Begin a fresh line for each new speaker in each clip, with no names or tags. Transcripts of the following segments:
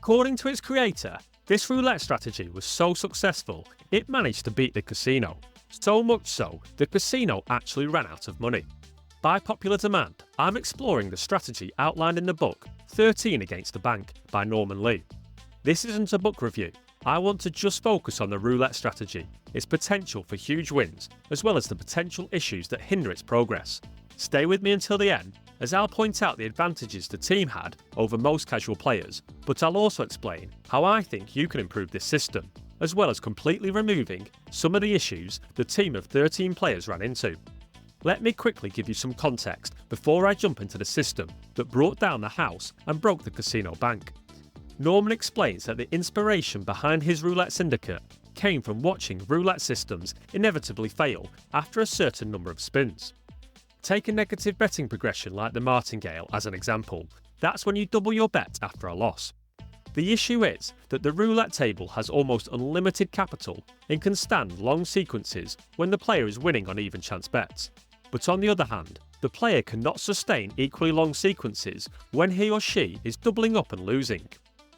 According to its creator, this roulette strategy was so successful it managed to beat the casino. So much so, the casino actually ran out of money. By popular demand, I'm exploring the strategy outlined in the book 13 Against the Bank by Norman Leigh. This isn't a book review. I want to just focus on the roulette strategy, its potential for huge wins, as well as the potential issues that hinder its progress. Stay with me until the end, as I'll point out the advantages the team had over most casual players, but I'll also explain how I think you can improve this system, as well as completely removing some of the issues the team of 13 players ran into. Let me quickly give you some context before I jump into the system that brought down the house and broke the casino bank. Norman explains that the inspiration behind his roulette syndicate came from watching roulette systems inevitably fail after a certain number of spins. Take a negative betting progression like the martingale as an example. That's when you double your bet after a loss. The issue is that the roulette table has almost unlimited capital and can stand long sequences when the player is winning on even chance bets. But on the other hand, the player cannot sustain equally long sequences when he or she is doubling up and losing.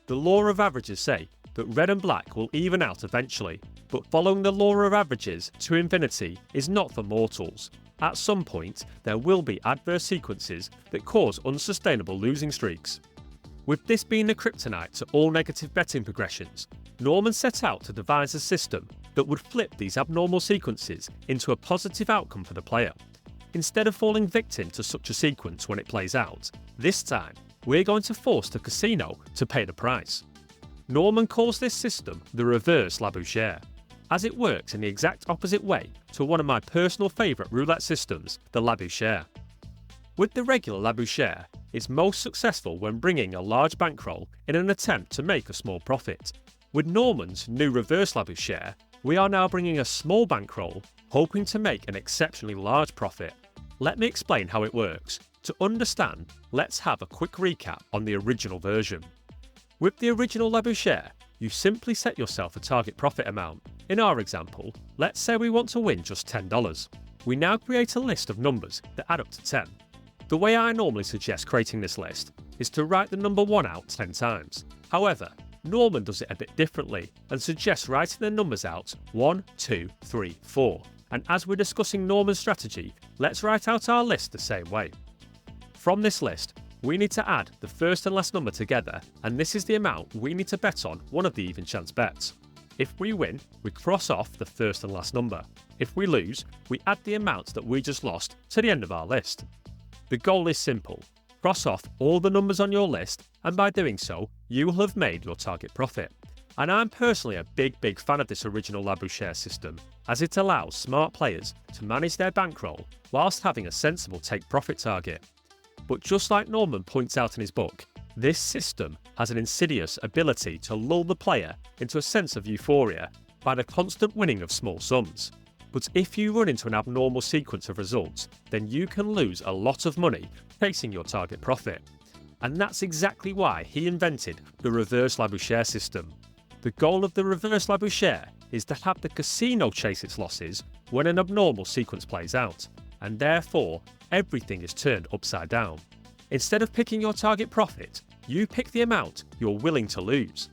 The law of averages say that red and black will even out eventually, but following the law of averages to infinity is not for mortals. At some point, there will be adverse sequences that cause unsustainable losing streaks. With this being the kryptonite to all negative betting progressions, Norman set out to devise a system that would flip these abnormal sequences into a positive outcome for the player. Instead of falling victim to such a sequence when it plays out, this time we're going to force the casino to pay the price. Norman calls this system the reverse Labouchere, as it works in the exact opposite way to one of my personal favourite roulette systems, the Labouchere. With the regular Labouchere, it's most successful when bringing a large bankroll in an attempt to make a small profit. With Norman's new reverse Labouchere, we are now bringing a small bankroll, hoping to make an exceptionally large profit. Let me explain how it works. To understand, let's have a quick recap on the original version. With the original Labouchere, you simply set yourself a target profit amount. In our example, let's say we want to win just $10. We now create a list of numbers that add up to 10. The way I normally suggest creating this list is to write the number 1 out 10 times. However, Norman does it a bit differently and suggests writing the numbers out 1, 2, 3, 4. And as we're discussing Norman's strategy, let's write out our list the same way. From this list, we need to add the first and last number together, and this is the amount we need to bet on one of the even chance bets. If we win, we cross off the first and last number. If we lose, we add the amount that we just lost to the end of our list. The goal is simple. Cross off all the numbers on your list, and by doing so, you will have made your target profit. And I'm personally a big fan of this original Labouchere system, as it allows smart players to manage their bankroll whilst having a sensible take profit target. But just like Norman points out in his book, this system has an insidious ability to lull the player into a sense of euphoria by the constant winning of small sums. But if you run into an abnormal sequence of results, then you can lose a lot of money chasing your target profit. And that's exactly why he invented the reverse Labouchere system. The goal of the reverse Labouchere is to have the casino chase its losses when an abnormal sequence plays out, and therefore everything is turned upside down. Instead of picking your target profit, you pick the amount you're willing to lose.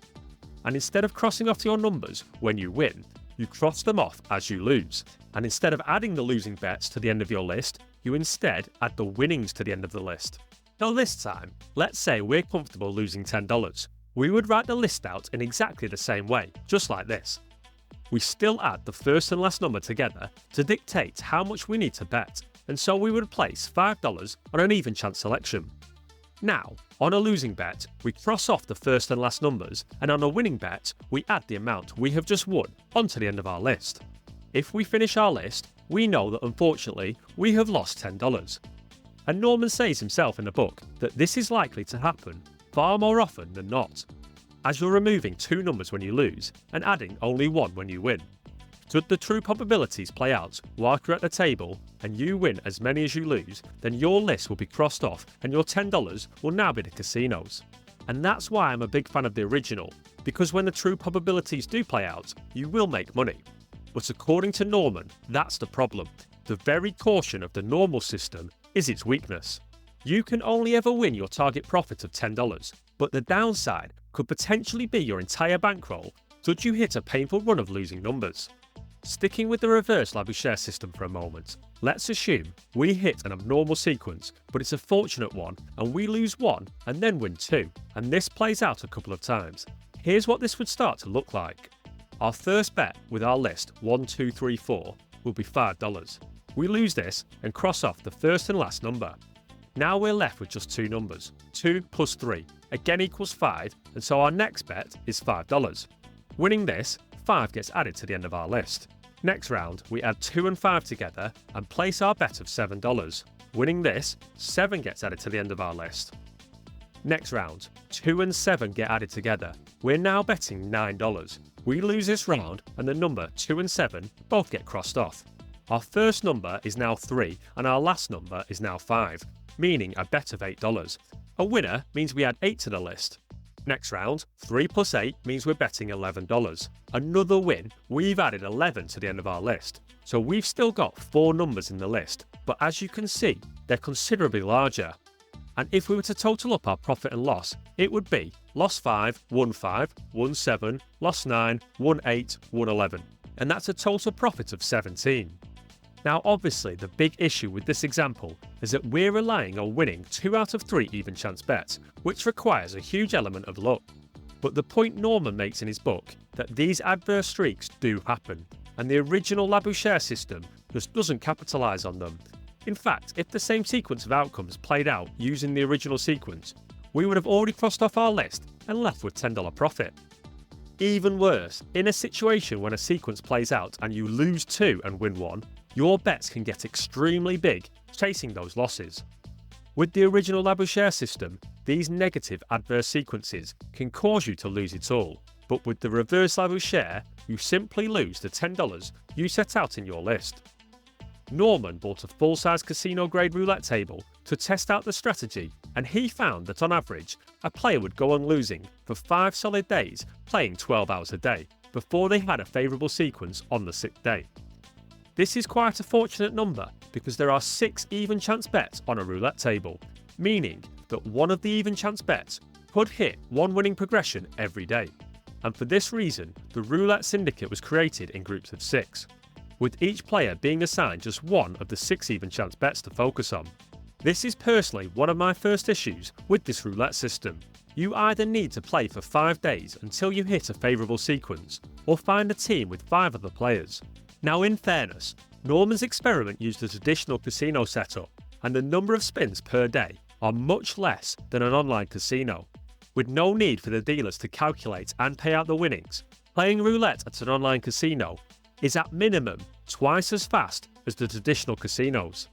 And instead of crossing off your numbers when you win, you cross them off as you lose. And instead of adding the losing bets to the end of your list, you instead add the winnings to the end of the list. Now this time, let's say we're comfortable losing $10. We would write the list out in exactly the same way, just like this. We still add the first and last number together to dictate how much we need to bet, and so we would place $5 on an even chance selection. Now, on a losing bet, we cross off the first and last numbers, and on a winning bet, we add the amount we have just won onto the end of our list. If we finish our list, we know that unfortunately we have lost $10. And Norman says himself in the book that this is likely to happen far more often than not, as you're removing 2 numbers when you lose and adding only 1 when you win. Should the true probabilities play out while you're at the table and you win as many as you lose, then your list will be crossed off and your $10 will now be the casino's. And that's why I'm a big fan of the original, because when the true probabilities do play out, you will make money. But according to Norman, that's the problem. The very caution of the normal system is its weakness. You can only ever win your target profit of $10, but the downside could potentially be your entire bankroll should you hit a painful run of losing numbers. Sticking with the reverse Labouchere system for a moment, let's assume we hit an abnormal sequence, but it's a fortunate one and we lose 1 and then win 2, and this plays out a couple of times. Here's what this would start to look like. Our first bet with our list 1, 2, 3, 4 will be $5. We lose this and cross off the first and last number. Now we're left with just 2 numbers. 2 plus 3 again equals 5, and so our next bet is $5. Winning this, 5 gets added to the end of our list. Next round, we add 2 and 5 together and place our bet of $7. Winning this, 7 gets added to the end of our list. Next round, 2 and 7 get added together. We're now betting $9. We lose this round and the number 2 and 7 both get crossed off. Our first number is now 3 and our last number is now 5, meaning a bet of $8. A winner means we add 8 to the list. Next round, 3 plus 8 means we're betting $11. Another win, we've added 11 to the end of our list. So we've still got 4 numbers in the list, but as you can see, they're considerably larger. And if we were to total up our profit and loss, it would be loss 5, won 5, won 7, loss 9, won 8, won 11. And that's a total profit of 17. Now obviously the big issue with this example is that we're relying on winning 2 out of 3 even chance bets, which requires a huge element of luck. But the point Norman makes in his book, that these adverse streaks do happen, and the original Labouchere system just doesn't capitalise on them. In fact, if the same sequence of outcomes played out using the original sequence, we would have already crossed off our list and left with $10 profit. Even worse, in a situation when a sequence plays out and you lose 2 and win 1, your bets can get extremely big, chasing those losses. With the original Labouchere system, these negative adverse sequences can cause you to lose it all, but with the reverse Labouchere, you simply lose the $10 you set out in your list. Norman bought a full-size casino-grade roulette table to test out the strategy, and he found that on average, a player would go on losing for 5 solid days playing 12 hours a day, before they had a favourable sequence on the 6th day. This is quite a fortunate number because there are 6 even chance bets on a roulette table, meaning that one of the even chance bets could hit one winning progression every day. And for this reason, the roulette syndicate was created in groups of 6, with each player being assigned just one of the 6 even chance bets to focus on. This is personally one of my first issues with this roulette system. You either need to play for 5 days until you hit a favourable sequence, or find a team with 5 other players. Now in fairness, Norman's experiment used a traditional casino setup, and the number of spins per day are much less than an online casino. With no need for the dealers to calculate and pay out the winnings, playing roulette at an online casino is at minimum twice as fast as the traditional casinos.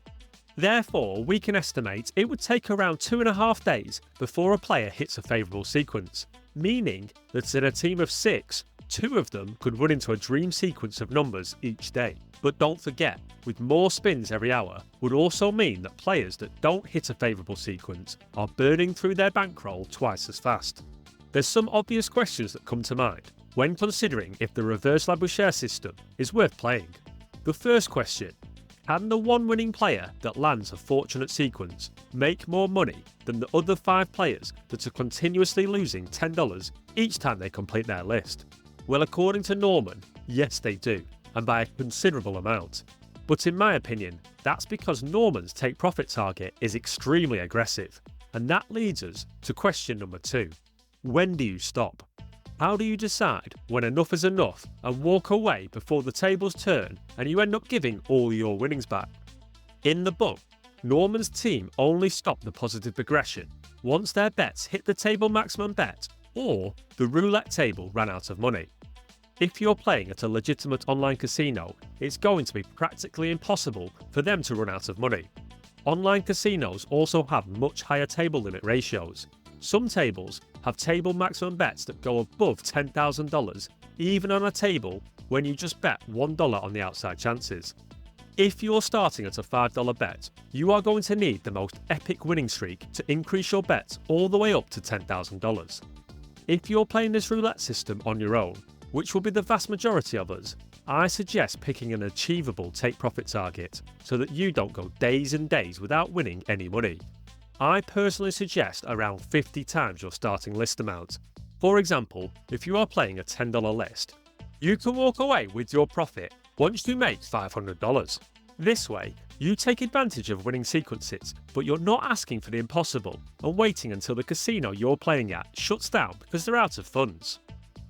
Therefore, we can estimate it would take around 2.5 days before a player hits a favourable sequence, meaning that in a team of 6, 2 of them could run into a dream sequence of numbers each day. But don't forget, with more spins every hour would also mean that players that don't hit a favourable sequence are burning through their bankroll twice as fast. There's some obvious questions that come to mind when considering if the reverse Labouchere system is worth playing. The first question: can the one winning player that lands a fortunate sequence make more money than the other 5 players that are continuously losing $10 each time they complete their list? Well, according to Norman, yes they do, and by a considerable amount. But in my opinion, that's because Norman's take profit target is extremely aggressive. And that leads us to question number 2. When do you stop? How do you decide when enough is enough and walk away before the tables turn and you end up giving all your winnings back? In the book, Norman's team only stopped the positive progression once their bets hit the table maximum bet or the roulette table ran out of money. If you're playing at a legitimate online casino, it's going to be practically impossible for them to run out of money. Online casinos also have much higher table limit ratios. Some tables have table maximum bets that go above $10,000 even on a table when you just bet $1 on the outside chances. If you're starting at a $5 bet, you are going to need the most epic winning streak to increase your bets all the way up to $10,000. If you're playing this roulette system on your own, which will be the vast majority of us, I suggest picking an achievable take profit target so that you don't go days and days without winning any money. I personally suggest around 50 times your starting list amount. For example, if you are playing a $10 list, you can walk away with your profit once you make $500. This way, you take advantage of winning sequences, but you're not asking for the impossible and waiting until the casino you're playing at shuts down because they're out of funds.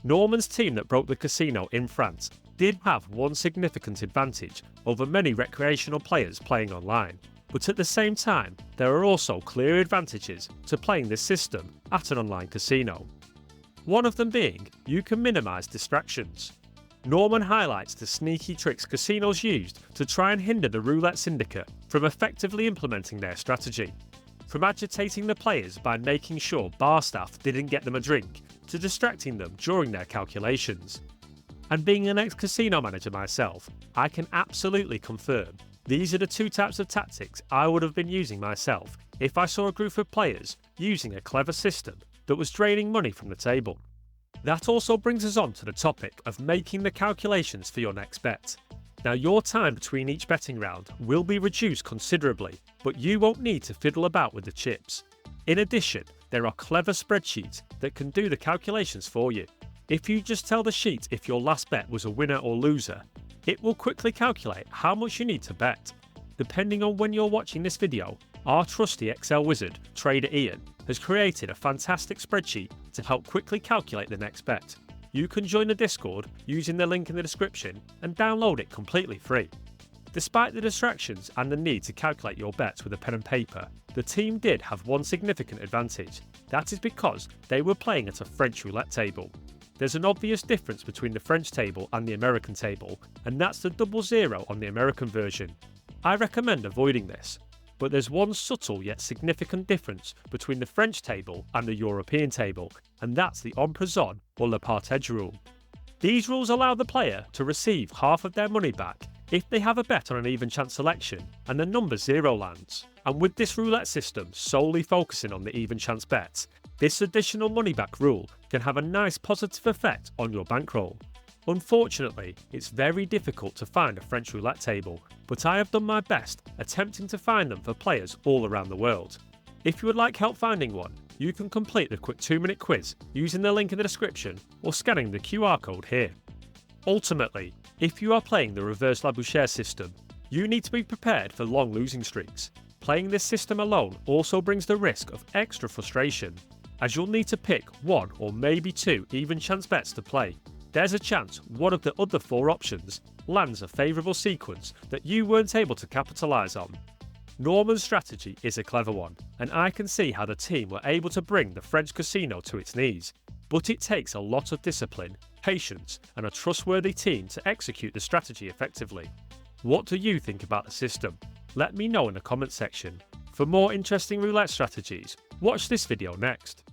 Norman's team that broke the casino in France did have one significant advantage over many recreational players playing online, but at the same time, there are also clear advantages to playing this system at an online casino. One of them being, you can minimise distractions. Norman highlights the sneaky tricks casinos used to try and hinder the Roulette Syndicate from effectively implementing their strategy. From agitating the players by making sure bar staff didn't get them a drink, to distracting them during their calculations. And being an ex-casino manager myself, I can absolutely confirm these are the two types of tactics I would have been using myself if I saw a group of players using a clever system that was draining money from the table. That also brings us on to the topic of making the calculations for your next bet. Now, your time between each betting round will be reduced considerably, but you won't need to fiddle about with the chips. In addition, there are clever spreadsheets that can do the calculations for you. If you just tell the sheet if your last bet was a winner or loser, it will quickly calculate how much you need to bet. Depending on when you're watching this video, our trusty Excel wizard, Trader Ian, has created a fantastic spreadsheet to help quickly calculate the next bet. You can join the Discord using the link in the description and download it completely free. Despite the distractions and the need to calculate your bets with a pen and paper, the team did have one significant advantage. That is because they were playing at a French roulette table. There's an obvious difference between the French table and the American table, and that's the 00 on the American version. I recommend avoiding this, but there's one subtle yet significant difference between the French table and the European table, and that's the en présent or le partage rule. These rules allow the player to receive half of their money back if they have a bet on an even chance selection and the number 0 lands. And with this roulette system solely focusing on the even chance bets, this additional money back rule can have a nice positive effect on your bankroll. Unfortunately, it's very difficult to find a French roulette table, but I have done my best attempting to find them for players all around the world. If you would like help finding one, you can complete the quick 2-minute quiz using the link in the description or scanning the QR code here. Ultimately, if you are playing the reverse Labouchere system, you need to be prepared for long losing streaks. Playing this system alone also brings the risk of extra frustration, as you'll need to pick 1 or maybe 2 even chance bets to play. There's a chance one of the other 4 options lands a favourable sequence that you weren't able to capitalise on. Norman's strategy is a clever one, and I can see how the team were able to bring the French casino to its knees. But it takes a lot of discipline, patience, and a trustworthy team to execute the strategy effectively. What do you think about the system? Let me know in the comment section. For more interesting roulette strategies, watch this video next.